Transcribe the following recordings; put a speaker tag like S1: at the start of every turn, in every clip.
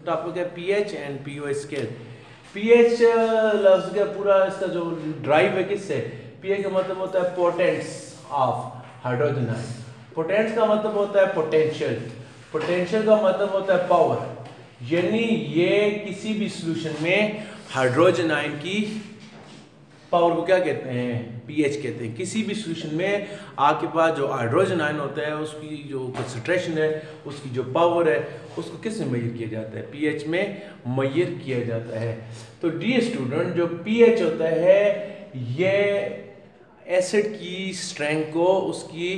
S1: Topic है pH and pOH scale. PH लफ्ज का पूरा इसका जो ड्राइव है किससे, पीएच का मतलब होता है potence of hydrogen ion. Potence का मतलब होता है पोटेंशियल, पोटेंशियल का मतलब होता है पावर, यानी ये किसी भी सॉल्यूशन में हाइड्रोजन आयन की पावर को क्या कहते हैं, पीएच कहते हैं। किसी भी सॉल्यूशन में आपके पास जो हाइड्रोजन आयन होता है उसकी जो कंसंट्रेशन है, उसकी जो पावर है, उसको किस में मेजर किया जाता है, पीएच में मेजर किया जाता है। तो डी स्टूडेंट, जो पीएच होता है ये एसिड की स्ट्रेंथ को, उसकी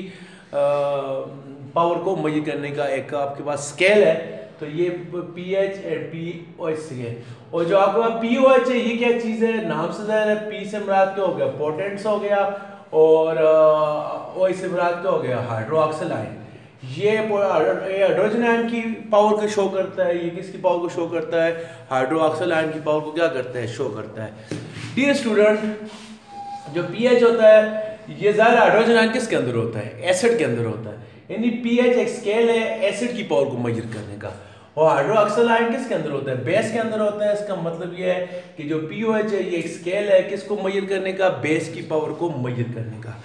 S1: पावर को मेजर करने का एक आपके पास स्केल है। तो ये पीएच एंड पीओएच स्केल। और जो आपके पास पीओएच है ये क्या चीज़ है, नाम से ज़ाहिर है, पी से मुराद क्या हो गया, पोटेंस हो गया, और ओ से मुराद क्या हो गया, हाइड्रोक्सिल आयन। ये हाइड्रोजन आयन की पावर को शो करता है, ये किसकी पावर को शो करता है, हाइड्रोक्सिल आयन की पावर को क्या करता है, शो करता है। डियर स्टूडेंट, जो पीएच होता है ये ज़ाहिर हाइड्रोजन आयन किसके अंदर होता है, एसिड के अंदर होता है, यानी पीएच एक स्केल है एसिड की पावर को मेजर करने का। और हाइड्रोक्सिल आयन किसके अंदर होता है, बेस के अंदर होता है। इसका मतलब ये है कि जो पीओएच है ये एक स्केल है किसको मेजर करने का, बेस की पावर को मेजर करने का।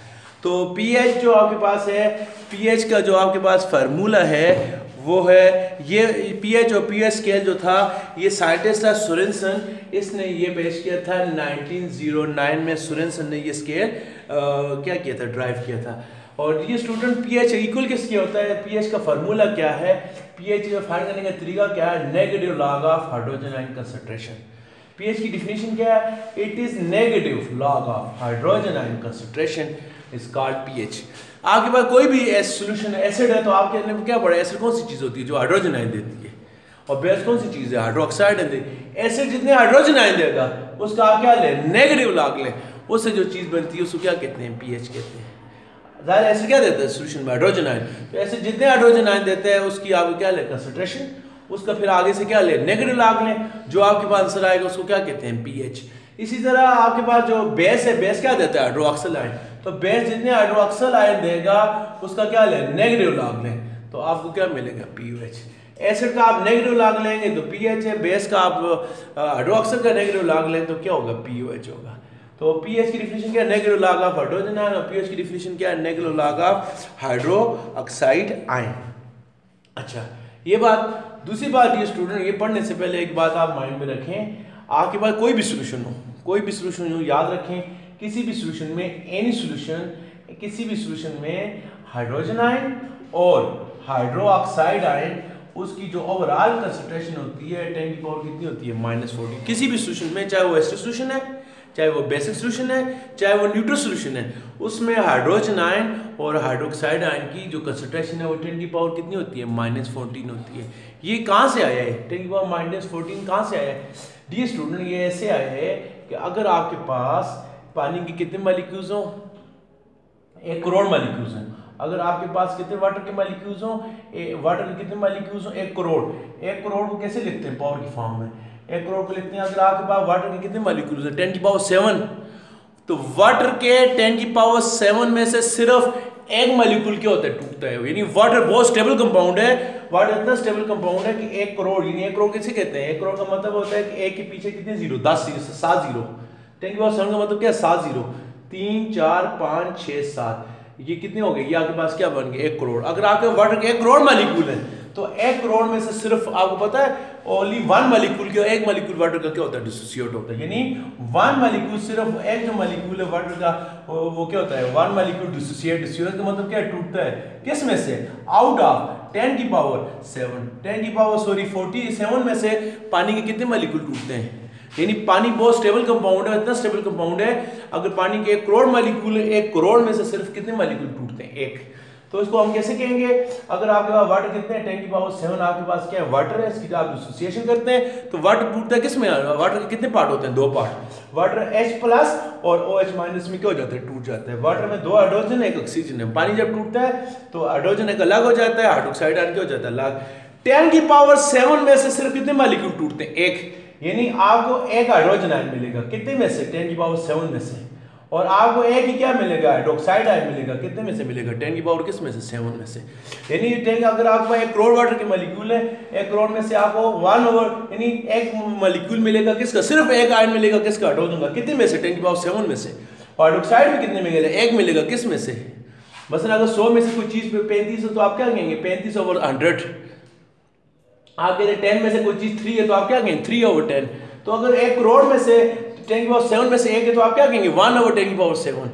S1: तो पीएच जो आपके पास है, पीएच का जो आपके पास फार्मूला है वो है ये, पीएच और पीएच स्केल जो था ये साइंटिस्ट था सोरेनसन, इसने ये पेश किया था 1909 में। सोरेनसन ने ये स्केल क्या किया था, ड्राइव किया था। और ये स्टूडेंट पीएच इक्वल किसके होता है, पीएच का फार्मूला क्या है, पीएच फाइंड करने का तरीका क्या है, negative log of hydrogen ion concentration. PH की डिफिनीशन क्या है, it is negative log of hydrogen ion concentration is called pH. आपके पास कोई भी सॉल्यूशन एसिड है तो आपके अंदर क्या पड़ा, एसिड कौन सी चीज होती है जो हाइड्रोजन आयन देती है, और बेस कौन सी चीज है, हाइड्रोक्साइड आयन। एसिड जितने हाइड्रोजन आयन देगा उसका आप क्या ले, नेगेटिव लॉग ले, उससे जो चीज बनती है उसको क्या कहते हैं, पीएच कहते हैं। ज़ाहिर एसिड क्या देता है सॉल्यूशन में, हाइड्रोजन आयन। तो एसिड जितने हाइड्रोजन आयन देते हैं उसकी आप क्या ले, कंसंट्रेशन, उसका फिर आगे से क्या ले, नेगेटिव लॉग लें, जो आपके पास आंसर आएगा उसको क्या कहते हैं, पीएच। इसी तरह आपके पास जो बेस है, बेस क्या देता है, हाइड्रोक्सिल आयन। तो बेस जितने हाइड्रोक्सिल आयन देगा उसका क्या ले, नेगेटिव लॉग लें, तो आपको क्या मिलेगा, पीओएच। एसिड का आप नेगेटिव लॉग लेंगे तो पीएच है, बेस का आप हाइड्रोक्सिल का नेगेटिव लॉग लें तो क्या होगा, पीओएच होगा। तो पीएच की डिफिनीशन क्या है, negative log of hydrogen ion, और पीएच की डिफिनीशन क्या है, negative log of hydroxide ion. अच्छा, ये बात। दूसरी बात ये स्टूडेंट, ये पढ़ने से पहले एक बात आप माइंड में रखें, आपके पास कोई भी सॉल्यूशन हो, कोई भी सॉल्यूशन हो, याद रखें किसी भी सॉल्यूशन में, एनी सॉल्यूशन, किसी भी सॉल्यूशन में हाइड्रोजन आयन और हाइड्रोक्साइड आयन, उसकी जो ओवरऑल कंसंट्रेशन होती है 10 की पावर कितनी होती है, -40। किसी भी सॉल्यूशन में, चाहे वो एसिड सॉल्यूशन है, चाहे वो बेसिक सॉल्यूशन है, चाहे वो न्यूट्रल सॉल्यूशन है, उसमें हाइड्रोजन आयन और हाइड्रोक्साइड आयन की जो कंसंट्रेशन है वो 10 की पावर कितनी होती है, -14 होती है। ये कहाँ से आया है, 10 की पावर -14 कहाँ से आया है? डी स्टूडेंट, ये ऐसे आया है कि अगर आपके पास पानी के कितने मॉलिक्यूल्स हो, 1 करोड़ मॉलिक्यूल्स हैं। अगर आपके पास कितने वाटर के मॉलिक्यूल्स हो, वाटर के कितने मॉलिक्यूल्स हो, 1 करोड़। 1 करोड़ को कैसे लिखते हैं, पावर की फॉर्म में 1 करोड़ को लिखते हैं। अगर आपके पास वाटर के कितने मॉलिक्यूल्स हैं, 10 की पावर 7, तो वाटर के 10 की पावर 7 में से सिर्फ 1 मॉलिक्यूल क्या होता है, टूटता है। यानी वाटर बहुत स्टेबल कंपाउंड है, वाटर इतना स्टेबल कंपाउंड है कि 1 करोड़, यानी 1 करोड़ किसे कहते हैं, 1 करोड़ का मतलब होता है कि 1 के पीछे कितने जीरो, 10 जीरो, 7 जीरो। 10 की पावर 7 का मतलब क्या है, 7 जीरो, 3 4 5 6 7, ये कितने हो गए, ये आपके पास क्या बन गए, 1 करोड़। अगर आपके वाटर के 1 करोड़ मॉलिक्यूल है तो 1 करोड़ में से सिर्फ आपको पता है ओनली 1 मॉलिक्यूल के, 1 मॉलिक्यूल वाटर का क्या होता है, डिसोसिएट होता है। यानी 1 मॉलिक्यूल, सिर्फ एक जो मॉलिक्यूल है वाटर का वो क्या होता है, 1 मॉलिक्यूल डिसोसिएट। डिसोसिएट का मतलब क्या है, टूटता है। किस में से, आउट ऑफ 10 की पावर 7, 10 की पावर 47 में से पानी के कितने मॉलिक्यूल टूटते हैं। यानी पानी बहुत स्टेबल कंपाउंड है, इतना स्टेबल कंपाउंड है, अगर पानी के 1 करोड़ मॉलिक्यूल है, 1 करोड़ में से सिर्फ कितने मॉलिक्यूल टूटते हैं, 1। तो इसको हम कैसे कहेंगे, अगर आपके पास वाटर कितने हैं, 10 की पावर 7 आपके पास क्या है, वाटर है, इसकी आप डिसोसिएशन करते हैं तो वाटर टूटता है किस में, वाटर के कितने पार्ट होते हैं, 2 पार्ट। वाटर H+ और OH- में क्या हो जाता है, टूट जाता है। वाटर में 2 हाइड्रोजन है, 1 ऑक्सीजन है। पानी जब टूटता है तो हाइड्रोजन एक अलग हो जाता है, हाइड्रोक्साइड आयन क्या हो जाता है, अलग। 10 की पावर 7 में से सिर्फ कितने मॉलिक्यूल टूटते हैं, 1। यानी आपको 1 हाइड्रोजन आयन मिलेगा, कितने में से, 10 की पावर 7 में से। और आपको एक ही क्या मिलेगा, हाइड्रोक्साइड आयन मिलेगा। कितने में से मिलेगा, 10 की पावर किस में से, 7 में से। यानी 10 अगर आपको 1 करोड़ वाटर के मॉलिक्यूल है, 1 करोड़ में से आपको 1 ओवर यानी एक मॉलिक्यूल मिलेगा किसका, सिर्फ एक आयन मिलेगा किसका, हाइड्रोजन का। कितने में से, 10 की पावर 7 में से। और हाइड्रोक्साइड में कितने मिलेगा, एक मिलेगा किस में से। मसलन अगर 100 में से कोई चीज 35 है तो आप क्या कहेंगे, 35 ओवर 100। आप कहते हैं 10 में से कोई चीज 3 है तो आप क्या कहेंगे, 3 ओवर 10। तो अगर 1 करोड़ में से 10 की पावर 7 में से एक है तो आप क्या कहेंगे, 1 ओवर 10 की पावर 7।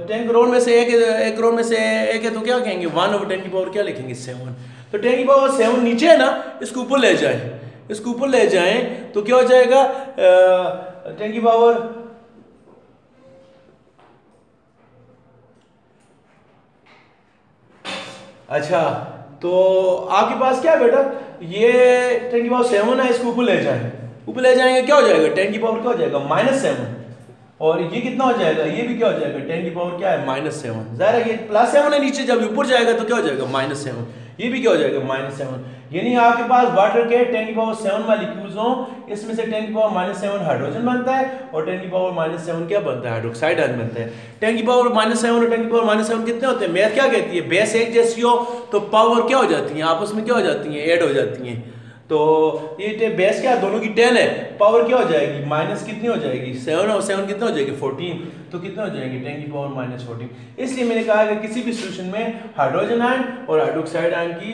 S1: 10 करोड़ में से 1 करोड़ में से एक है तो क्या कहेंगे, 1 ओवर 10 की पावर क्या लिखेंगे, 7। तो 10 की पावर 7 नीचे है ना, इसको ऊपर ले जाए, इसको ऊपर ले जाएं तो क्या हो जाएगा, 10 की पावर अच्छा, तो आपके पास क्या है बेटा, ये 10 की पावर 7 है, इसको ऊपर ले जाएं, ऊपर ले जाएंगे क्या हो जाएगा, 10 की पावर क्या हो जाएगा, -7। और ये कितना हो जाएगा, ये भी क्या हो जाएगा, 10 की पावर क्या है, -7। ज़ाहिर है ये +7 है नीचे, जब ऊपर जाएगा तो क्या हो जाएगा, -7। ये भी क्या हो जाएगा, -7। यानी आपके पास वाटर के 10 की पावर 7 मॉलिक्यूल्स हों, इसमें से 10 की पावर -7 हाइड्रोजन बनता है और 10 की पावर -7 क्या बनता है, हाइड्रोक्साइड आयन बनता है। 10 की पावर -7 और 10 की पावर -7 कितने होते हैं, मैथ क्या कहती है, बेस एक जैसी हो तो पावर क्या हो जाती है, आपस में क्या हो जाती है, ऐड हो जाती हैं। तो ये बेस क्या है, दोनों की 10 है, पावर क्या हो जाएगी, माइनस कितनी हो जाएगी, 7 और 7 कितने हो जाएगी, 14। तो कितने हो जाएंगे, 10 की पावर -14। इसलिए मैंने कहा कि किसी भी सॉल्यूशन में हाइड्रोजन आयन और हाइड्रोक्साइड आयन की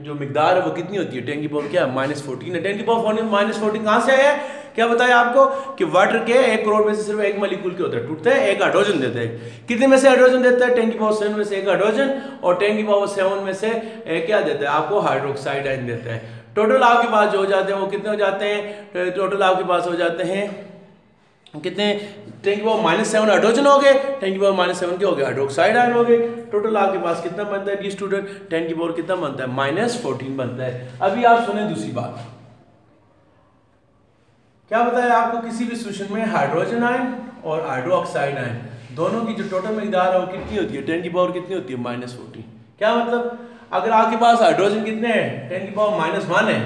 S1: जो मिकदार है वो कितनी होती है, 10 की पावर क्या है, -14 है। 10 की पावर -14 कहाँ से आया है, क्या बताया आपको कि वाटर के 1 करोड़ में से सिर्फ एक मॉलिक्यूल क्या होता है, टूटता है, एक हाइड्रोजन देता है। कितने में से हाइड्रोजन देता है, 10 की पावर 7 में से एक हाइड्रोजन, और 10 की पावर 7 में से क्या देता है आपको, हाइड्रोक्साइड आयन देता है। टोटल आपके पास जो हो जाते हैं वो कितने हो जाते हैं, टोटल आपके पास हो जाते हैं कितने, 10 की पावर -7 हाइड्रोजन हो गए, 10 की पावर -7 क्या हो गया, हाइड्रोक्साइड आयन हो गए। टोटल आपके पास कितना बनता है स्टूडेंट, 10 की पावर कितना बनता है, -14 बनता है। अभी आप सुने दूसरी बात, क्या बताया आपको, किसी भी सॉल्यूशन में हाइड्रोजन आयन और हाइड्रोक्साइड आयन दोनों की जो टोटल मिकदार है वो कितनी होती है, 10 की पावर कितनी होती है, -14। क्या मतलब, अगर आपके पास हाइड्रोजन कितने हैं, 10 की पावर -1 है,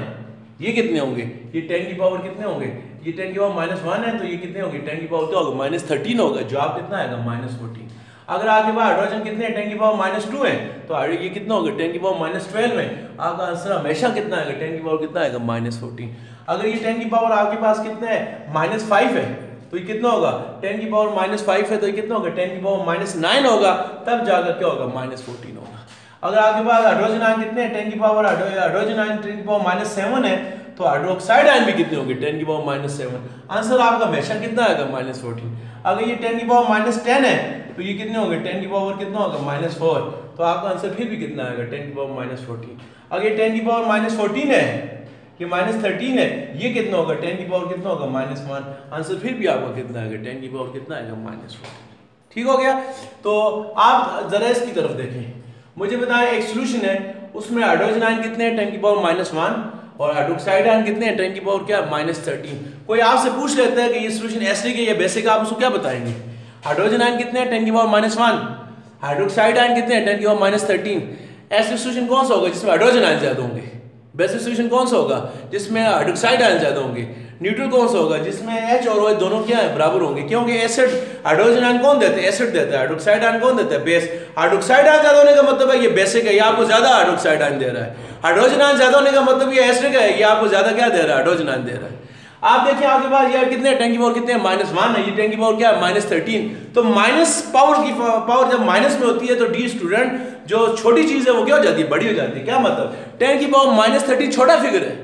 S1: ये कितने होंगे, ये 10 की पावर कितने होंगे, ये 10 की पावर -1 है, तो ये कितने होंगे, 10 की पावर क्या होगा, -13 होगा, जवाब कितना आएगा, -14। अगर आपके पास हाइड्रोजन कितने हैं, 10 की पावर -2 है, तो ये कितना होगा, 10 की पावर -12 है। आपका आंसर हमेशा कितना आएगा, 10 की पावर कितना आएगा, -14। अगर ये 10 की पावर आपके पास कितना है, -5 है, तो ये कितना होगा, 10 की पावर -5 है तो ये कितना होगा, 10 की पावर -9 होगा, तब जाकर क्या होगा, -14 होगा। अगर आपके पास हाइड्रोजन आयन कितने हैं, 10 की पावर हाइड्रोजन आयन 10 की पावर -7 है, तो हाइड्रोक्साइड आयन भी कितने होंगे, 10 की पावर -7। आंसर आपका हमेशा कितना आएगा, -14। अगर ये 10 की पावर -10 है तो ये कितने होंगे, 10 की पावर कितना होगा, -4। तो आपका आंसर फिर भी कितना आएगा, 10 की पावर -14। अगर ये 10 की पावर -14 है, ये -13 है, ये कितना होगा, 10 की पावर कितना होगा, -1। आंसर फिर भी आपका कितना आएगा, 10 की पावर कितना आएगा, -14। ठीक हो गया। तो आप जरा इसकी तरफ देखें, मुझे बताएं एक सॉल्यूशन है, उसमें हाइड्रोजन आयन कितने हैं, 10 की पावर -1, और हाइड्रोक्साइड आयन कितने हैं, 10 की पावर क्या, -13। कोई आपसे पूछ लेता है कि ये सॉल्यूशन एसिडिक है या बेसिक, आप उसको क्या बताएंगे, हाइड्रोजन आयन कितने हैं, 10 की पावर -1, हाइड्रोक्साइड आयन कितने हैं, 10 की पावर -13। एसिडिक सॉल्यूशन कौन सा होगा, जिसमें हाइड्रोजन आयन ज्यादा होंगे। बेसिक सॉल्यूशन कौन सा होगा, जिसमें हाइड्रोक्साइड आयन ज्यादा होंगे। न्यूट्रल कौन सा होगा, जिसमें H और OH दोनों क्या है, बराबर होंगे। क्योंकि एसिड हाइड्रोजन आयन कौन देता है, एसिड देता है, हाइड्रोक्साइड आयन कौन देता है, बेस। हाइड्रोक्साइड आयन ज्यादा होने का मतलब है ये बेसिक है, ये आपको ज्यादा हाइड्रोक्साइड आयन दे रहा है। हाइड्रोजन आयन ज्यादा होने का मतलब ये एसिडिक है, ये आपको ज्यादा क्या दे रहा है, हाइड्रोजन आयन दे रहा है। आप देखिए आपके पास यार कितने 10 की पावर कितने हैं, -1 है, ये 10 की पावर क्या है, -13। तो माइनस पावर की पावर जब माइनस में होती है तो डी स्टूडेंट जो छोटी चीज है वो क्या हो जाती है, बड़ी हो जाती है। क्या मतलब, 10 की पावर -13 छोटा फिगर है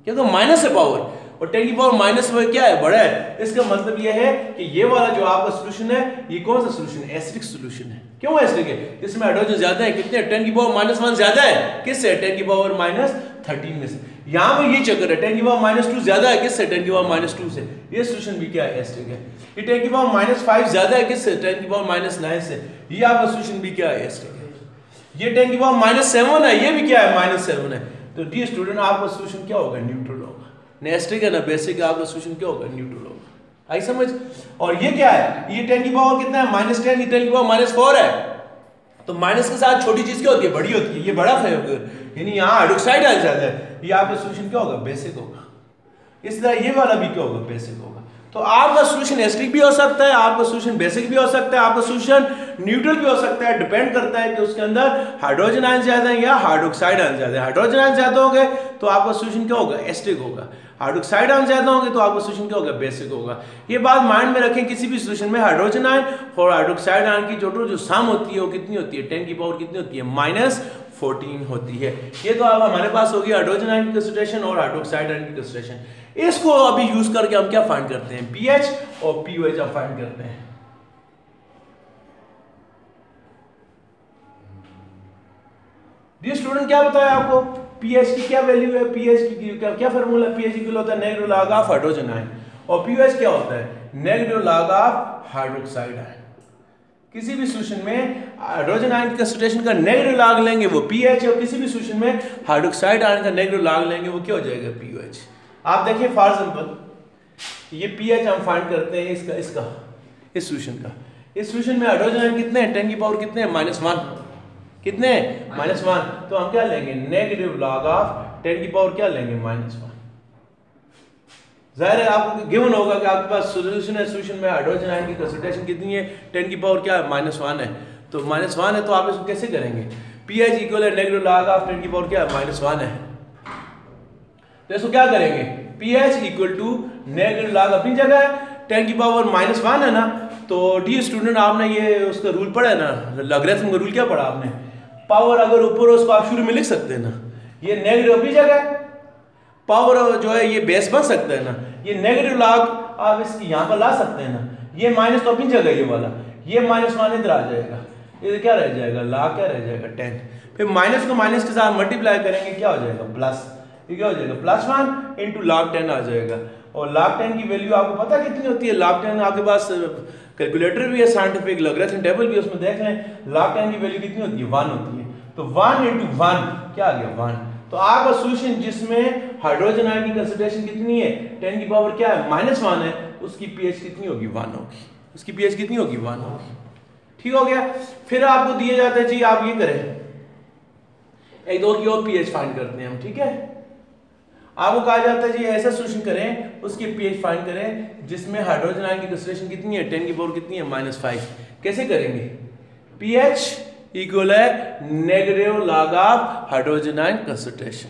S1: क्योंकि माइनस है पावर, और 10 की पावर माइनस में क्या है, बड़ा है। इसका मतलब ये है कि ये वाला जो आपका सॉल्यूशन है, ये कौन सा सॉल्यूशन है, एसिडिक सॉल्यूशन है। क्यों एसिडिक है, इसमें हाइड्रोजन ज्यादा है, कितने 10 की पावर -1 ज्यादा है, किससे, 10 की पावर -13 में से। यहाँ पे ये चक्कर है, 10 की पावर -2 ज्यादा है, किससे, 10 की पावर -2 से। ये सॉल्यूशन भी क्या है, एसिडिक है। ये 10 की पावर -5 ज्यादा है, किससे, 10 की पावर -9 से। ये आपका सॉल्यूशन भी क्या है, एसिडिक है। ये 10 की पावर -7 है, ये भी क्या है, -7 है। तो डी स्टूडेंट आपका सॉल्यूशन क्या होगा, न्यूट्रल होगा। न एसिडिक है ना बेसिक, आपका सॉल्यूशन क्या होगा, न्यूट्रल होगा। आई समझ। और ये क्या है, ये 10 की पावर कितना है, -10, ये 10 की पावर -4 है। तो माइनस के साथ छोटी चीज क्या होती है, बड़ी होती है, ये बड़ा है, यानी यहाँ हाइड्रोक्साइड आयन ज्यादा है, ये आपका सॉल्यूशन क्या होगा, बेसिक होगा। इस तरह ये वाला भी क्या होगा, बेसिक होगा। तो आपका सोल्यूशन एसिडिक भी हो सकता है, आपका सोल्यूशन बेसिक भी हो सकता है, आपका सोल्यूशन न्यूट्रल भी हो सकता है। डिपेंड करता है कि उसके अंदर हाइड्रोजन आयन ज्यादा है या हाइड्रोक्साइड आयन ज्यादा है। हाइड्रोजन आयन ज्यादा होंगे तो आपका सोल्यूशन क्या होगा, एसिडिक होगा। हाइड्रोक्साइड आयन ज्यादा होंगे तो आपका सोल्यूशन क्या होगा, बेसिक होगा। ये बात माइंड में रखें, किसी भी सोल्यूशन में हाइड्रोजन आयन और हाइड्रोक्साइड आयन की जो सम होती है वो कितनी होती है, 10 की पावर कितनी होती है, -14 होती है। ये तो अब हमारे पास होगी हाइड्रोजन आयन की कंसंट्रेशन और हाइड्रोक्साइड आयन की कंसंट्रेशन। इसको अभी यूज करके हम क्या फाइंड करते हैं, पीएच और पीओएच हम फाइंड करते हैं। स्टूडेंट क्या बताया आपको, पीएच की क्या वैल्यू है, पीएच की क्या फार्मूला, पीएच इक्वल होता है negative log of hydrogen ion और पीओएच क्या होता है, negative log of hydroxide ion. किसी भी सोल्यूशन में हाइड्रोजन आयन की कंसंट्रेशन का नेगेटिव लॉग लेंगे वो पीएच, और किसी भी सोल्यूशन में हाइड्रोक्साइड आयन का नेगेटिव लॉग लेंगे वो क्या हो जाएगा, पीओएच। आप देखिए फॉर एग्जांपल ये पीएच हम फाइंड करते हैं इसका इस सोल्यूशन का। इस सोल्यूशन में हाइड्रोजन आयन कितने हैं, 10 की पावर कितने हैं, -1, कितने हैं, -1। तो हम क्या लेंगे, नेगेटिव लॉग ऑफ 10 की पावर क्या लेंगे, -1। जाहिर है आपको गिवन होगा कि आपके पास सोल्यूशन है, सोल्यूशन में हाइड्रोजन आयन की कंसंट्रेशन कितनी है, 10 की पावर क्या है, -1 है। तो -1 है तो आप इसको कैसे करेंगे, पीएच इक्वल है नेगेटिव लॉग ऑफ 10 की पावर क्या है, -1 है। तो इसको क्या करेंगे, pH equal to negative log अपनी जगह है, 10 की पावर -1 है ना। तो डी स्टूडेंट आपने ये उसका रूल पढ़ा है ना, लॉगरिथम का रूल क्या पढ़ा आपने, पावर अगर ऊपर हो उसको आप शुरू में लिख सकते हैं ना, ये नेगेटिव अपनी जगह है, पावर जो है ये बेस बन सकता है ना, ये नेगेटिव लॉग आप इसकी यहाँ पर ला सकते हैं ना, ये माइनस तो अपनी जगह ये वाला, ये -1 इधर आ जाएगा, इधर क्या रह जाएगा, लॉग क्या रह जाएगा 10, फिर माइनस को माइनस के साथ मल्टीप्लाई करेंगे क्या हो जाएगा, प्लस, ये क्या हो जाएगा, +1 इंटू log 10 आ जाएगा। और log 10 की वैल्यू आपको पता कितनी होती है, log 10 आपके पास कैलकुलेटर भी है, साइंटिफिक लॉगरिथम टेबल भी उसमें देख लें, log 10 की वैल्यू कितनी होती है, 1 होती है। तो 1 इंटू 1 क्या आ गया, 1। तो आपका सोल्यूशन जिसमें हाइड्रोजन आयन की कंसंट्रेशन कितनी है, 10 की पावर क्या है, -1 है, उसकी पीएच कितनी होगी, 1 होगी, उसकी पीएच कितनी होगी, 1 होगी। ठीक हो गया। फिर आपको दिए जाते हैं जी, आप ये करें, एक दो की और पीएच फाइंड करते हैं हम, ठीक है। आपको कहा जाता है जी ऐसा सोल्यूशन करें, उसकी पीएच फाइंड करें जिसमें हाइड्रोजन आयन की कंसंट्रेशन कितनी है, 10 की पावर कितनी है, -5। कैसे करेंगे, पीएच इक्वल है negative log of hydrogen ion concentration.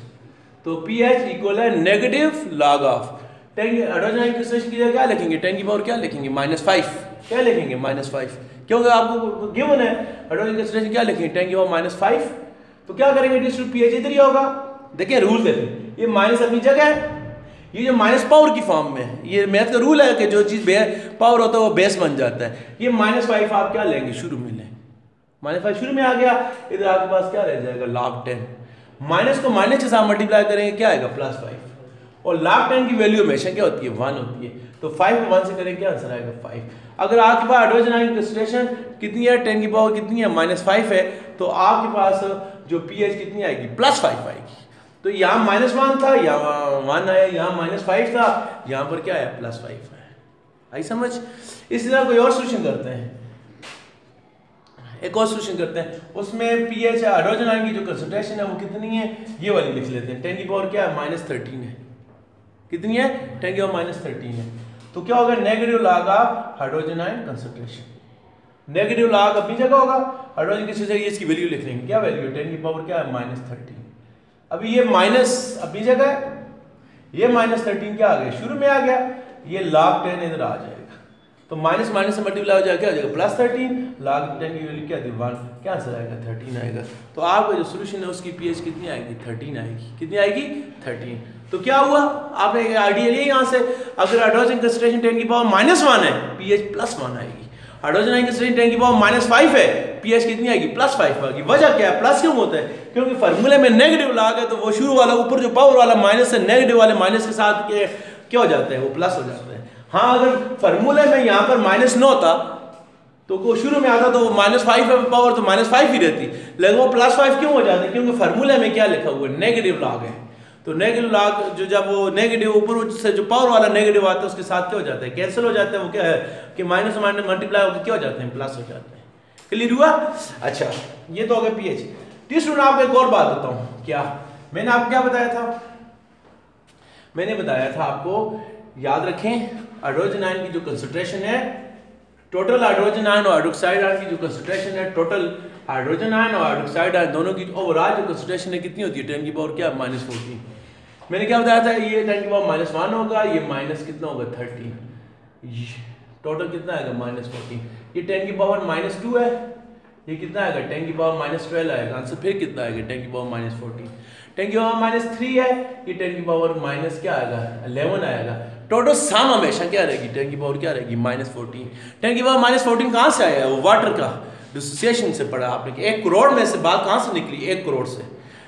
S1: तो पीएच इक्वल है negative log of 10 hydrogen ion concentration की जगह क्या लिखेंगे, 10 की पावर क्या लिखेंगे, -5, क्या लिखेंगे, -5, क्योंकि आपको गिवन है हाइड्रोजन कंसंट्रेशन क्या लिखेंगे, 10 की पावर -5। तो क्या करेंगे, डिस्ट्रीब्यूट पीएच इधर ही होगा। देखिए रूल देखें, ये माइनस अपनी जगह है, ये जो माइनस पावर की फॉर्म में है, ये मैथ का रूल है कि जो चीज पावर होता है वो बेस बन जाता है। ये -5 आप क्या लेंगे, शुरू में लें, -5 शुरू में आ गया, इधर आपके पास क्या रह जाएगा, log 10, माइनस को माइनस के साथ मल्टीप्लाई करेंगे क्या आएगा, +5, और log 10 की वैल्यू हमेशा क्या होती है, 1 होती है। तो 5 को 1 से करेंगे क्या आंसर आएगा, 5। अगर आपके पास हाइड्रोजन आयन की कंसंट्रेशन कितनी है, 10 की पावर कितनी है, -5 है, तो आपके पास जो पीएच कितनी आएगी, +5 आएगी। तो यहाँ -1 था, यहाँ 1 आया, यहाँ -5 था, यहाँ पर क्या आया, +5 आया। आई समझ। इसी तरह कोई और सोल्यूशन करते हैं, एक और सोल्यूशन करते हैं, उसमें पीएच हाइड्रोजन आयन की जो कंसंट्रेशन है वो कितनी है, ये वाली लिख लेते हैं, 10 की पावर क्या है, -13 है, कितनी है, 10 की पावर -13 है। तो क्या होगा, negative log of hydrogen ion concentration, negative log अपनी जगह होगा, हाइड्रोजन की जगह इसकी वैल्यू लिख लेंगे, क्या वैल्यू, 10 की पावर क्या है, -13। अभी ये माइनस अपनी जगह है, ये -13 क्या आ गया, शुरू में आ गया, ये log 10 इधर आ जाएगा, तो माइनस माइनस से मल्टीप्लाई हो जाएगा, क्या हो जाएगा, +13, log 10 की वैल्यू क्या थी, 1, क्या आंसर आएगा, 13 आएगा। तो आपका जो सोल्यूशन है उसकी पीएच कितनी आएगी, 13 आएगी, कितनी आएगी, 13। तो क्या हुआ, आपने एक आइडिया लिया यहाँ से, अगर हाइड्रोजन कंसंट्रेशन 10 की पावर -1 है, पीएच +1 आएगी। हाइड्रोजन आयन कंसंट्रेशन 10 की पावर -5 है, पीएच कितनी आएगी, +5 आएगी। वजह क्या है, प्लस क्यों होता है, क्योंकि फार्मूले में नेगेटिव लॉग है, तो वो शुरू वाला ऊपर जो पावर वाला माइनस है, नेगेटिव वाले माइनस के साथ क्या हो जाता है, वो प्लस हो जाता है। हाँ, अगर फार्मूले में यहाँ पर -9 होता तो वो शुरू में आता तो वो -5 है पावर, तो -5 ही रहती, लेकिन वो +5 क्यों हो जाता है, क्योंकि फार्मूले में क्या लिखा हुआ है, नेगेटिव लॉग है। तो नेगेटिव लॉग जो जब वो नेगेटिव ऊपर से जो पावर वाला नेगेटिव आता है उसके साथ क्या हो जाता है, कैंसिल हो जाता है, वो क्या है कि माइनस माइनस मल्टीप्लाई होकर क्या हो जाते हैं, प्लस हो जाते हैं। क्लियर हुआ। अच्छा, ये तो हो गया पीएच। तीसरा आपको एक और बात बताऊं, क्या मैंने आपको क्या बताया था, मैंने बताया था आपको, याद रखें, हाइड्रोजन आयन की जो कंसंट्रेशन है, टोटल हाइड्रोजन आयन और हाइड्रोक्साइड आयन की जो कंसंट्रेशन है, टोटल हाइड्रोजन आयन और हाइड्रोक्साइड आयन दोनों की ओवरऑल जो कंसंट्रेशन है कितनी होती है, 10 की पावर क्या, -14। मैंने क्या बताया था, ये 10 की पावर -1 होगा, ये माइनस कितना होगा 30, टोटल कितना आएगा -14। ये 10 की पावर -2 है, ये कितना आएगा 10 की पावर -12 आएगा। आंसर फिर कितना आएगा 10 की पावर -14। 10 की पावर -3 है, ये 10 की पावर माइनस क्या आएगा 11 आएगा। टोटल सम हमेशा क्या रहेगी, 10 की पावर क्या रहेगी -14। 10 की पावर -14 कहाँ से आया, वो वाटर का डिसोसिएशन से पढ़ा आपने कि 1 करोड़ में से बात कहाँ से निकली, 1 करोड़ से।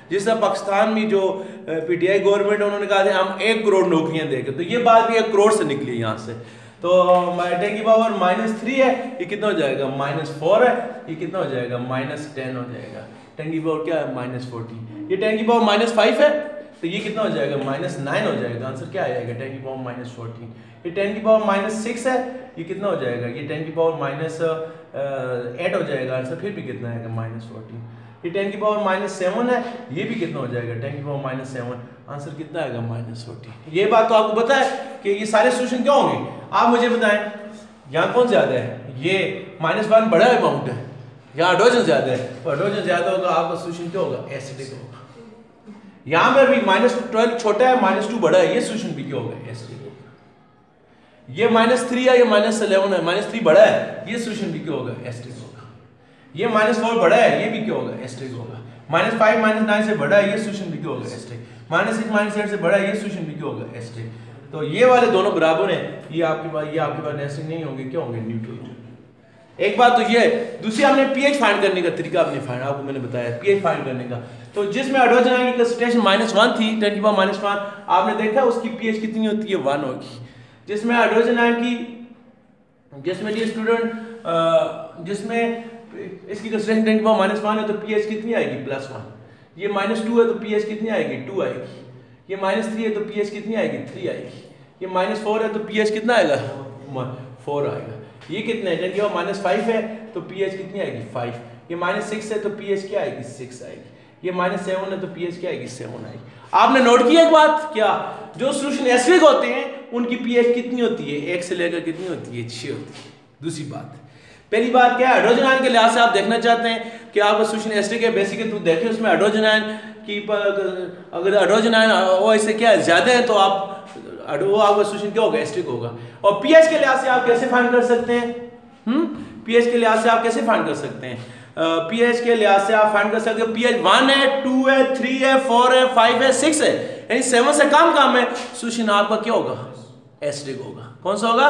S1: जिस तरह पाकिस्तान में जो पीटीआई गवर्नमेंट उन्होंने कहा था हम 1 करोड़ नौकरियां देंगे, तो ये बात भी 1 करोड़ से निकली यहाँ से। तो 10 की पावर -3 है, ये कितना हो जाएगा -4 है, ये कितना हो जाएगा -10 हो जाएगा। 10 की पावर क्या है -40। ये 10 की पावर -5 है, तो ये कितना हो जाएगा -9 हो जाएगा। आंसर क्या आएगा 10 की पावर -14। ये 10 की पावर -6 है, ये कितना हो जाएगा, ये 10 की पावर -8 हो जाएगा। आंसर फिर भी कितना आएगा -14। ये 10 की पावर -7 है, ये भी कितना हो जाएगा 10 की पावर -7। आंसर कितना आएगा -14। ये बात तो आपको पता है कि ये सारे सोल्यूशन क्या होंगे, आप मुझे बताएं यहाँ कौन ज्यादा है, ये -1 बड़ा अमाउंट है, यहाँ हाइड्रोजन ज्यादा है, तो हाइड्रोजन ज्यादा होगा, आपका सोल्यूशन क्या होगा एसिडिक होगा। यहाँ पर भी -12 छोटा है, -2 बड़ा है, ये सोल्यूशन भी क्या होगा एसिडिक होगा। ये -3 है, ये -11 है, -3 बड़ा है, ये सोल्यूशन भी क्या होगा एसिडिक होगा। ये -4 बड़ा है, ये भी क्या होगा एसिडिक होगा। -5 -9 से बड़ा है, ये सोल्यूशन भी क्या होगा एसिडिक। -6 -8 से बड़ा है, ये सोल्यूशन भी क्या होगा एसिडिक। तो ये वाले दोनों बराबर हैं, ये आपके पास एसिडिक नहीं होंगे, क्या होंगे न्यूट्रल। एक बात तो ये है। दूसरी हमने पीएच फाइंड करने का तरीका आपको मैंने बताया पीएच फाइंड करने का। तो जिसमें हाइड्रोजन आयन की कंसंट्रेशन -1 थी 10 की पावर -1, आपने देखा उसकी पीएच कितनी होती है 1 होगी। जिसमें हाइड्रोजन आयन की जिसमें इसकी कंसंट्रेशन 10 की पावर -1 है, तो पीएच कितनी आएगी +1। ये -2 है, तो पीएच कितनी आएगी 2 आएगी। ये -3 है, तो पीएच कितनी आएगी 3 आएगी। ये -4 है, तो पीएच कितना आएगा 4 आएगा। ये कितना है 10 की पावर -5 है, तो पीएच कितनी आएगी 5। ये -6 है, तो पीएच क्या आएगी 6 आएगी। ये -7 है, तो पीएच क्या आएगी 7 आएगी। आपने नोट किया एक बात, क्या जो सोल्यूशन एसिडिक होते हैं उनकी पीएच कितनी होती है 1 से लेकर कितनी होती है 6 होती है। दूसरी बात, पहली बात क्या है, हाइड्रोजन आयन के लिहाज से आप देखना चाहते हैं कि आपका सोल्यूशन एसिडिक है, बेसिकली तो देखिए उसमें हाइड्रोजन आयन की अगर हाइड्रोजन आयन वो इससे क्या है ज्यादा है, तो आप वो आपका सोल्यूशन क्या होगा एसिडिक होगा। और पीएच के लिहाज से आप कैसे फाइंड कर सकते हैं, पीएच के लिहाज से आप कैसे फाइंड कर सकते हैं, पीएच के लिहाज से आप फाइंड कर सकते हो पीएच 1 है 2 है 3 है 4 है 5 है 6 है, यानी 7 से कम है, सोल्यूशन आपका क्या होगा एसिडिक होगा। कौन सा होगा।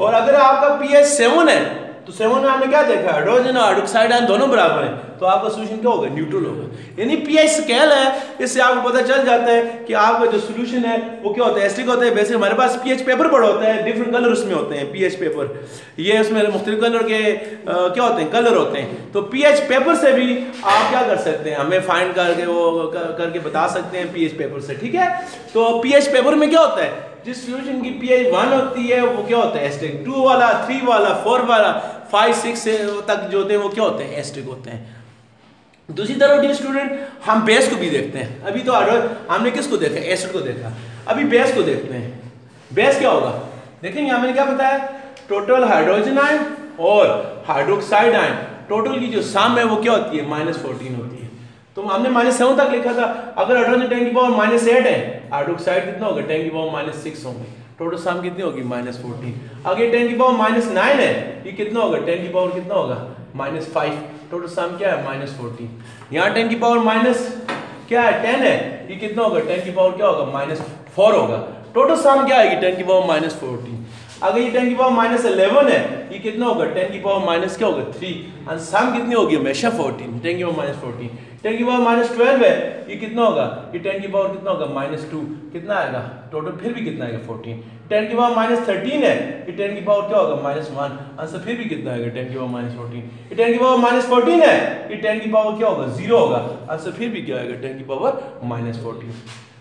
S1: और अगर आपका पीएच 7 है, तो 7 में हमने क्या देखा हाइड्रोजन और हाइड्रोक्साइड आयन दोनों बराबर हैं, तो आपका सोल्यूशन क्या होगा न्यूट्रल होगा। यानी पीएच स्केल है, इससे आपको पता चल जाता है कि आपका जो सोल्यूशन है वो क्या होता है एसिडिक होता है। वैसे हमारे पास पीएच पेपर पड़ा होता है, डिफरेंट कलर उसमें होते हैं पीएच पेपर, ये उसमें मुख्तलिफ कलर के क्या होते हैं कलर होते हैं। तो पीएच पेपर से भी आप क्या कर सकते हैं, हमें फाइंड करके वो करके बता सकते हैं पीएच पेपर से, ठीक है। तो पीएच पेपर में क्या होता है, जिस सोल्यूशन की पीएच 1 होती है वो क्या होता है एसिडिक, 2 वाला 3 वाला 4 वाला 5 6 तक जो होते हैं वो क्या होते हैं एसिडिक होते हैं। दूसरी तरफ डियर स्टूडेंट हम बेस को भी देखते हैं। अभी तो हमने किसको देखा एसिड को देखा, अभी बेस को देखते हैं। बेस क्या होगा देखेंगे, मैंने क्या बताया टोटल हाइड्रोजन आयन और हाइड्रोक्साइड आयन टोटल की जो सम है वो क्या होती है -14 होती है। तो हमने -7 तक लिखा था। अगर हाइड्रोजन 10 की पावर -8 है, हाइड्रोक्साइड कितना होगा 10 की पावर -6 होंगे, टोटल सम कितनी होगी -14। अगर 10 की पावर -9 है, ये कितना होगा 10 की पावर कितना होगा -5, टोटल सम क्या है -14। यहाँ 10 की पावर क्या है 10 है, ये कितना होगा 10 की पावर क्या होगा -4 होगा, टोटल सम क्या आएगी 10 की पावर -14। अगर ये 10 की पावर -11 है, ये कितना होगा 10 की पावर क्या होगा 3, और सम कितनी होगी हमेशा 14, 10 की पावर -14। 10 की पावर -12 है, ये कितना होगा, ये 10 की पावर कितना होगा -2, कितना आएगा टोटल फिर भी कितना आएगा 14। 10 की पावर -13 है, ये 10 की पावर क्या होगा -1, आंसर फिर भी कितना आएगा 10 की पावर -14। ये 10 की पावर -14 है, ये 10 की पावर क्या होगा 0 होगा, आंसर फिर भी क्या आएगा 10 की पावर -14।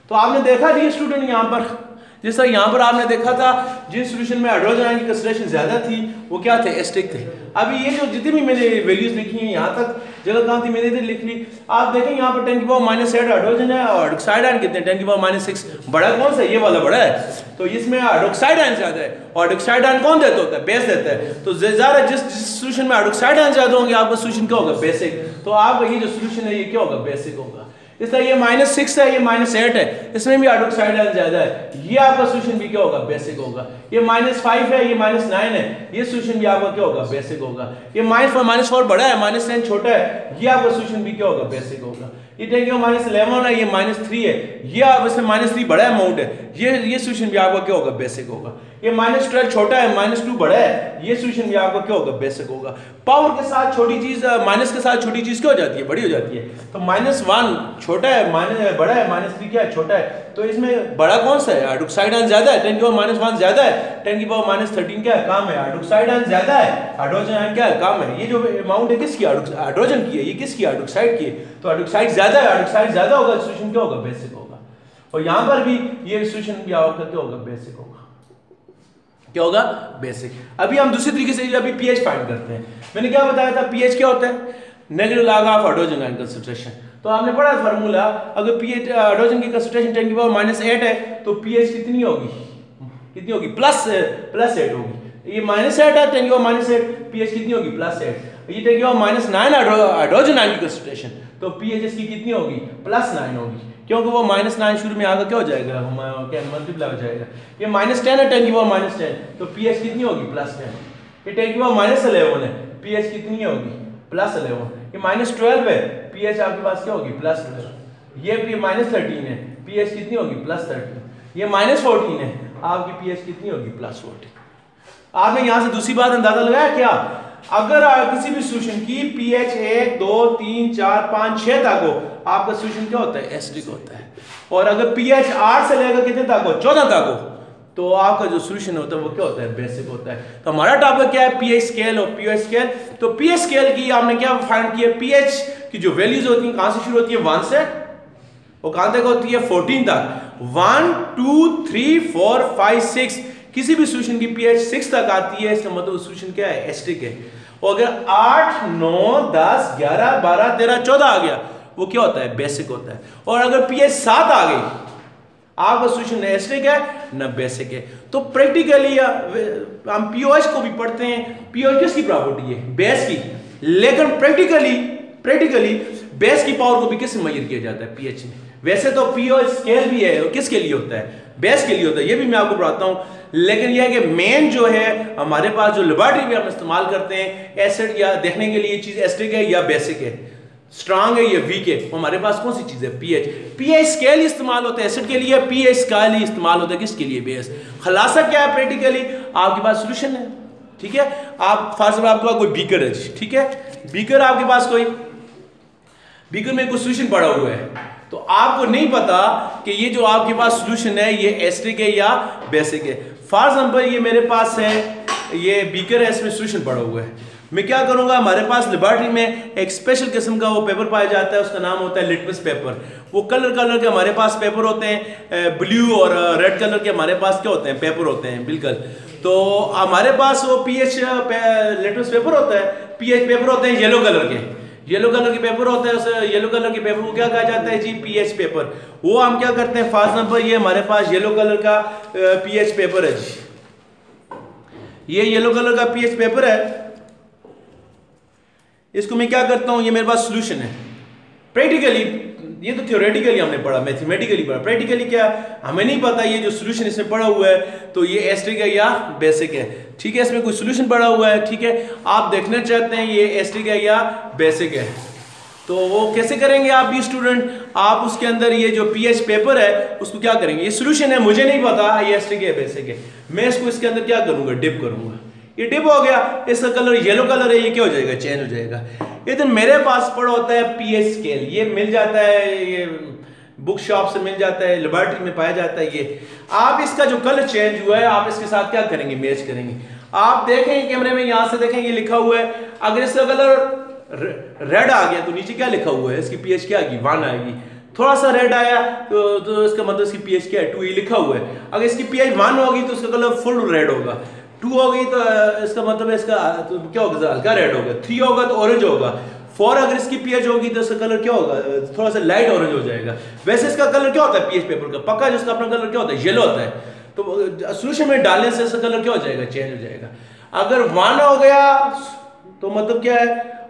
S1: तो आपने देखा डियर स्टूडेंट यहाँ पर जिस तरह यहाँ पर आपने देखा था जिस सोल्यूशन में हाइड्रोजन आयन की कंसंट्रेशन ज्यादा थी वो क्या थे, एसिडिक थे। अभी ये जो जितनी भी मैंने वैल्यूज लिखी हैं यहाँ तक जगह कहाँ थी मैंने इधर लिख ली। आप देखें यहाँ पर 10 की पावर -8 हाइड्रोजन है और हाइड्रोक्साइड आयन कितने 10 की पावर -6। बड़ा कौन सा, ये वाला बड़ा है, तो इसमें हाइड्रोक्साइड आयन ज्यादा है। और हाइड्रोक्साइड आयन कौन देता होता है, बेस देता है। तो ज़्यादा जिस सोल्यूशन में हाइड्रोक्साइड आयन ज्यादा होंगे आपका सोल्यूशन क्या होगा, बेसिक। तो आपका ये जो सोल्यूशन है ये क्या होगा, बेसिक होगा। इस तरह ये -6 है, ये -8 है, इसमें भी हाइड्रोक्साइड आयन ज्यादा है, ये आपका सोल्यूशन भी क्या होगा, बेसिक होगा। ये -5 है, ये -9 है, ये सोल्यूशन भी आपका क्या होगा, बेसिक होगा। ये -4 बड़ा है, -10 छोटा है, ये आपका सोल्यूशन भी क्या होगा, बेसिक होगा। ये -11 है, ये -3 है, ये आप इसमें -3 बड़ा अमाउंट है, ये सोल्यूशन भी आपका क्या होगा, बेसिक होगा। ये -12 छोटा है, -2 बड़ा है, ये सोल्यूशन भी आपका क्या होगा, बेसिक होगा। पावर के साथ छोटी चीज, माइनस के साथ छोटी चीज क्या हो जाती है, बड़ी हो जाती है। तो -1 छोटा है, बड़ा है, -3 क्या है, छोटा है। तो इसमें बड़ा कौन सा है, हाइड्रोक्साइड आयन ज्यादा है, 10 की पावर -1 ज्यादा है, 10 की पावर -13 क्या है, कम है। हाइड्रोक्साइड आयन ज्यादा है, हाइड्रोजन आयन क्या है, कम है। ये जो अमाउंट है किसकी, हाइड्रोजन की है, ये किसकी, हाइड्रोक्साइड की है। तो हाइड्रोक्साइड ज्यादा है, हाइड्रोक्साइड ज्यादा होगा, सोल्यूशन क्या होगा, बेसिक होगा। और यहाँ पर भी ये सोल्यूशन भी आपका क्या होगा, बेसिक होगा। क्या होगा, बेसिक। अभी हम दूसरे तरीके से अभी पीएच फाइंड करते हैं। मैंने क्या बताया था, पीएच क्या होता है, negative log of hydrogen ion concentration. तो आपने पढ़ा फार्मूला, अगर पीएच हाइड्रोजन की कंसंट्रेशन 10 की पावर -8 है तो पीएच कितनी होगी, कितनी होगी, +8 होगी। ये -8 है, 10 की पावर -8, पीएच कितनी होगी, +8। ये 10 की पावर -9 हाइड्रोजन आयन की कंसंट्रेशन, तो पीएच इसकी कितनी होगी, +9 होगी, क्योंकि वो -9 शुरू में आगे क्या हो जाएगा, मल्टीप्लाई हो जाएगा। ये -10 है, 10 की पावर -10, तो पीएच कितनी होगी, +10। ये 10 की पावर -11 है, पीएच कितनी होगी, +11। ये -12 है, पीएच आपके पास क्या होगी, +12। ये -13 है, पीएच कितनी होगी, +13। ये -14 है, आपकी पीएच कितनी होगी, +14। आपने यहां से दूसरी बात अंदाजा लगाया क्या, अगर किसी भी सोल्यूशन की पीएच 1, 2, 3, 4, 5, 6 तक हो, आपका सोल्यूशन क्या होता है, एसिडिक होता है। और अगर पीएच 8 से लेकर कितने तक हो, 14 तक हो, तो आपका जो सोल्यूशन होता है वो क्या होता है, बेसिक होता है। तो हमारा टॉपिक क्या है, पीएच स्केल और पीएच स्केल। तो पीएच स्केल की हमने क्या फाइंड किया, पीएच की जो वैल्यूज होती हैं कहां से शुरू होती है, 1 से, और कहां तक होती है, 14 तक। 1, 2, 3, 4, 5, 6, किसी भी सोल्यूशन की पीएच 6 तक आती है, इसका मतलब सोल्यूशन क्या है, एसिडिक है। और अगर 8, 9, 10, 11, 12, 13, 14 आ गया, वो क्या होता है, बेसिक होता है। और अगर पीएच 7 आ गई, आपका सोल्यूशन न एसिडिक है न बेसिक है। तो प्रैक्टिकली हम पीओएच को भी पढ़ते हैं, पीओएच किसकी प्रॉपर्टी है, बेस की, लेकिन प्रैक्टिकली बेस की पावर को भी किससे मेजर किया जाता है, पीएच में। वैसे तो पीओएच स्केल भी है, किसके लिए होता है, बेस के लिए होता है, ये भी मैं आपको पढ़ाता हूं। लेकिन यह है कि मेन जो है हमारे पास जो लेबोरेटरी में हम इस्तेमाल करते हैं एसिड या देखने के लिए चीज एसिडिक है या बेसिक है, स्ट्रांग है या वीक है, हमारे पास कौन सी चीज है, पीएच। पीएच स्केल इस्तेमाल होता है एसिड के लिए, पीएच स्केल ही इस्तेमाल होता है किसके लिए, बेस। खुलासा क्या है, प्रैक्टिकली आपके पास सॉल्यूशन है, ठीक है। आप फर्स्ट में आपके पास कोई बीकर है, ठीक है, बीकर आपके पास कोई बीकर में कुछ सॉल्यूशन पड़ा हुआ है, तो आपको नहीं पता कि ये जो आपके पास सॉल्यूशन है ये एसिडिक है या बेसिक है। फॉर एग्जांपल ये मेरे पास है, ये बीकर है, इसमें सॉल्यूशन पड़ा हुआ है। मैं क्या करूंगा, हमारे पास लेबोरेटरी में एक स्पेशल किस्म का वो पेपर पाया जाता है, उसका नाम होता है लिटमस पेपर। वो कलर के हमारे पास पेपर होते हैं, ब्लू और रेड कलर के हमारे पास क्या होते हैं, पेपर होते हैं, बिल्कुल। तो हमारे पास वो पीएच लिटमस पेपर होता है, पीएच पेपर होते हैं येलो कलर के, येलो कलर के पेपर होता है, उस येलो कलर के पेपर को क्या कहा जाता है जी, पीएच पेपर। वो हम क्या करते हैं, फॉर एग्जांपल ये हमारे पास येलो कलर का पीएच पेपर है जी, ये येलो कलर का पीएच पेपर है, इसको मैं क्या करता हूं, ये मेरे पास सॉल्यूशन है। प्रैक्टिकली ये तो थ्योरेटिकली हमने पढ़ा, मैथमेटिकली पढ़ा, प्रैक्टिकली क्या हमें नहीं पता ये जो सॉल्यूशन इसमें पड़ा हुआ है तो ये एसिडिक है या बेसिक है, ठीक है। इसमें कोई सॉल्यूशन पड़ा हुआ है, ठीक है, आप देखना चाहते हैं ये एसिडिक है या बेसिक है, तो वो कैसे करेंगे आप भी स्टूडेंट, आप उसके अंदर ये जो पीएच पेपर है उसको क्या करेंगे, ये सॉल्यूशन है, मुझे नहीं पता ये एसिडिक है बेसिक है, मैं इसको इसके अंदर क्या करूंगा, डिप करूंगा। ये डिप हो गया, इसका कलर येलो कलर है, ये क्या हो जाएगा, चेंज हो जाएगा। इधर मेरे पास पड़ा होता है पीएच स्केल, ये मिल जाता है, ये बुक शॉप से मिल जाता है, लेबोरेटरी में पाया जाता है। ये आप इसका जो कलर चेंज हुआ है आप इसके साथ क्या करेंगे, मैच करेंगे। आप देखेंगे कैमरे में, यहां से देखेंगे ये लिखा हुआ है, अगर इसका कलर रेड आ गया तो नीचे क्या लिखा हुआ है, इसकी पीएच क्या आएगी, 1 आएगी। थोड़ा सा रेड आया तो इसका मतलब इसकी पीएच क्या है, 2 ये लिखा हुआ है। अगर इसकी पीएच 1 होगी तो इसका कलर फुल रेड होगा, 2 होगी तो इसका मतलब इसका तो क्या होगा, हल्का रेड होगा, 3 होगा तो ऑरेंज होगा, 4 अगर इसकी पीएच होगी तो इसका कलर क्या होगा, थोड़ा सा लाइट ऑरेंज हो जाएगा। वैसे इसका कलर क्या होता है पीएच पेपर का, पक्का जिसका अपना कलर क्या होता है, येलो होता है। तो सोल्यूशन में डालने से इसका कलर क्या हो जाएगा, चेंज हो जाएगा। अगर 1 हो गया तो मतलब क्या है,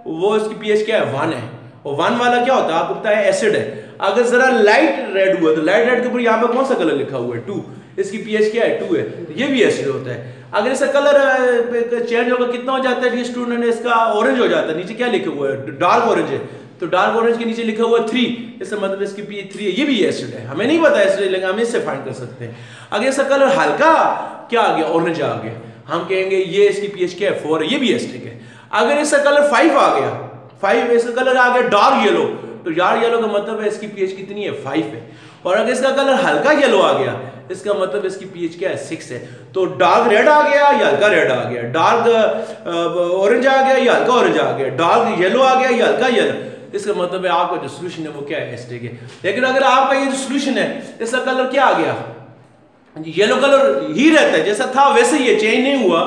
S1: वो इसकी पीएच क्या है, 1 है। और 1 वाला क्या होता है आपको पता है, एसिड है। अगर जरा लाइट रेड हुआ तो लाइट रेड के ऊपर यहाँ पे कौन सा कलर लिखा हुआ है, 2, इसकी पीएच क्या है, 2 है, तो ये भी एसिड होता है। अगर इसका कलर चेंज होगा कितना हो जाता है स्टूडेंट, इसका ऑरेंज हो जाता है, नीचे क्या लिखा हुआ है, डार्क ऑरेंज है, तो डार्क ऑरेंज के नीचे लिखा हुआ है 3, इसका मतलब इसकी पीएच 3 है, ये भी एसिड है। हमें नहीं पता एसिड, लेकिन हम इससे फाइंड कर सकते हैं। अगर इसका कलर हल्का क्या आ गया, ऑरेंज आ गया, हम कहेंगे ये इसकी पीएच क्या है, 4 है, ये भी एसिडिक है। अगर इसका कलर 5 आ गया, 5 इसका कलर आ गया डार्क येलो, तो डार्क येलो का मतलब है इसकी पीएच कितनी है, 5 है। और अगर इसका कलर हल्का येलो आ गया, इसका मतलब इसकी पीएच क्या है, 6 है। तो डार्क रेड आ गया या हल्का रेड आ गया, डार्क ऑरेंज आ गया या हल्का ऑरेंज आ गया, डार्क येलो आ गया या हल्का येलो, इसका मतलब है आपका जो सोल्यूशन है वो क्या है, एसिडिक है। लेकिन अगर आपका ये जो सोल्यूशन है इसका कलर क्या आ गया, येलो कलर ही रहता है, जैसा था वैसे ही, चेंज नहीं हुआ,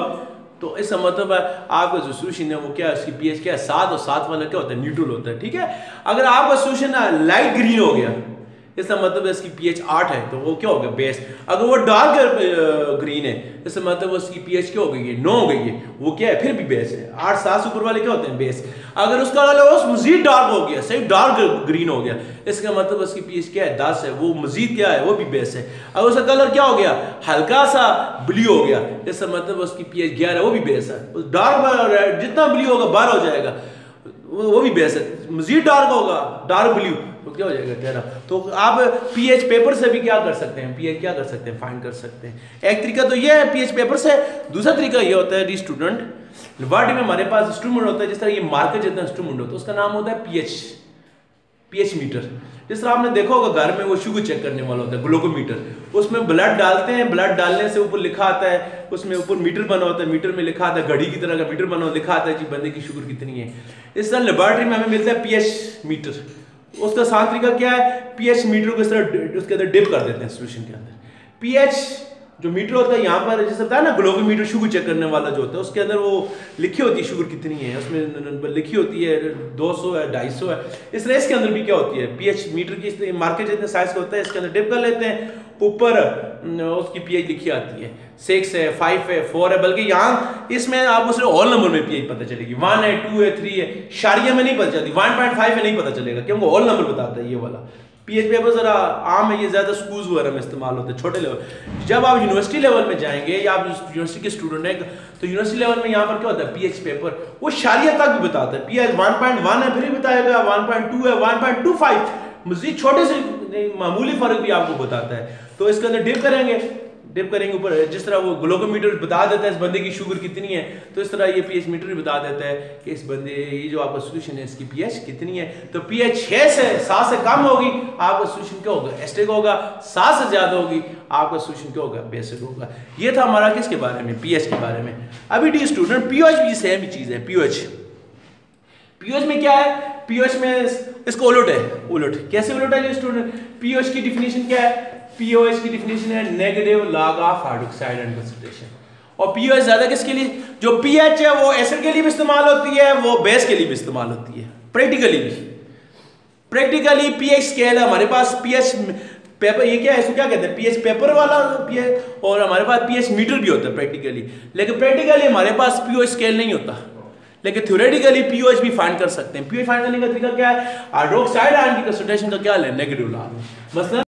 S1: तो इसका मतलब है आपका जो सोल्यूशन है वो क्या है, उसकी पीएच क्या है, 7, और 7 वाला क्या होता है, न्यूट्रल होता है। ठीक है। अगर आपका सोल्यूशन लाइट ग्रीन हो गया, इसका मतलब इसकी पीएच 8 है, तो वो क्या होगा, बेस। अगर वो डार्क ग्रीन है, इसका मतलब उसकी पीएच क्या हो गई है, 9 हो गई है, वो क्या है, फिर भी बेस है। 8, 7 से ऊपर वाले क्या होते हैं, बेस। अगर उसका कलर मजीद डार्क हो गया, सही डार्क ग्रीन हो गया, इसका मतलब उसकी पीएच क्या है, 10 है, वो मजीद क्या है, वो भी बेस है। अगर उसका कलर क्या हो गया, हल्का सा ब्लू हो गया, इसका मतलब उसकी पीएच 11 है, वो भी बेस है। डार्क जितना ब्लू होगा 12 हो जाएगा, वो भी बेस है। मजीद डार्क होगा, डार्क ब्लू, तो क्या हो जाएगा, 13। तो आप पीएच पेपर से भी क्या कर सकते हैं, पीएच क्या कर सकते हैं, फाइंड कर सकते हैं। एक तरीका तो ये है पीएच पेपर से, दूसरा तरीका ये होता है स्टूडेंट, लेबोरेटरी में हमारे पास इंस्ट्रूमेंट होता है, जिस तरह ये मार्कर जितना इंस्ट्रूमेंट होता है उसका नाम होता है पीएच मीटर। जिस तरह आपने देखा होगा घर में वो शुगर चेक करने वाला होता है, ग्लूकोमीटर, उसमें ब्लड डालते हैं, ब्लड डालने से ऊपर लिखा आता है, उसमें ऊपर मीटर बना होता है, मीटर में लिखा आता है, घड़ी की तरह का मीटर बना लिखा आता है जी बंदे की शुगर कितनी है। इस तरह लेबोरेटरी में हमें मिलता है पीएच मीटर। उसका आसान तरीका क्या है, पीएच मीटर को इस तरह उसके अंदर डिप कर देते हैं सोल्यूशन के अंदर। पीएच जो मीटर होता है यहाँ पर जैसे होता है ना, ग्लूकोमीटर शुगर चेक करने वाला जो होता है, उसके अंदर वो लिखी होती है शुगर कितनी है, उसमें लिखी होती है 200 है, 250 है। इस तरह इसके अंदर भी क्या होती है, पीएच मीटर की मार्केट जितने साइज का होता है इसके अंदर डिप कर लेते हैं, ऊपर उसकी पीएच लिखी आती है, 6 है, 5 है, 4 है, बल्कि यहाँ इसमें आप उसे ऑल नंबर में पीएच पता चलेगी, 1 है, 2 है, 3 है, शारिया में नहीं पता चलती, 1.5 में नहीं पता चलेगा क्योंकि ऑल नंबर बताता है ये वाला। पीएच पेपर जरा आम है, ये ज्यादा स्कूल्स वगैरह में इस्तेमाल होते हैं, छोटे लेवल। जब आप यूनिवर्सिटी लेवल में जाएंगे या आप यूनिवर्सिटी के स्टूडेंट हैं, तो यूनिवर्सिटी लेवल में यहाँ पर क्या होता है, पीएच पेपर वो शारिया तक भी बताता है। पीएच 1.1 है, फिर भी बताएगा 1.2 है, 1.25, मजीद छोटे से मामूली फर्क भी आपको बताता है। तो इसके अंदर डिप करेंगे ऊपर, जिस तरह वो ग्लूकोमीटर बता देता है इस बंदे की शुगर कितनी है, तो इस तरह ये पीएच मीटर भी बता देता है कि इस बंदे ये जो आपका सोल्यूशन है इसकी पीएच कितनी है। तो पीएच 6 से 7 से कम होगी आपका सोल्यूशन क्या होगा, एसिडिक होगा, 7 से ज्यादा होगी आपका सोल्यूशन क्या होगा, बेसिक होगा। ये था हमारा किसके बारे में, पीएच के बारे में। अभी डी स्टूडेंट पीएच भी सेम ही चीज है। पीएच में क्या है, पीएच में इसको उलट है, उलट कैसे उलट है स्टूडेंट, पीएच की डिफिनेशन क्या है, पीओएच की डिफिनेशन है negative log of hydroxide and concentration. और पीओएच ज्यादा किसके लिए, जो पीएच है वो एसिड के लिए भी इस्तेमाल होती है, वो बेस के लिए भी इस्तेमाल होती है, प्रैक्टिकली पीएच स्केल है हमारे पास, पीएच पेपर ये क्या है, इसको क्या कहते हैं, पीएच पेपर वाला पीएच, और हमारे पास पीएच मीटर भी होता है प्रैक्टिकली। लेकिन प्रैक्टिकली हमारे पास पीओएच स्केल नहीं होता, लेकिन थ्योरेटिकली पीओएच भी फाइंड कर सकते हैं। पीओएच फाइंड करने का तरीका क्या है, हाइड्रोक्साइड आयन की कंसंट्रेशन का क्या है, नेगेटिव लॉग। मतलब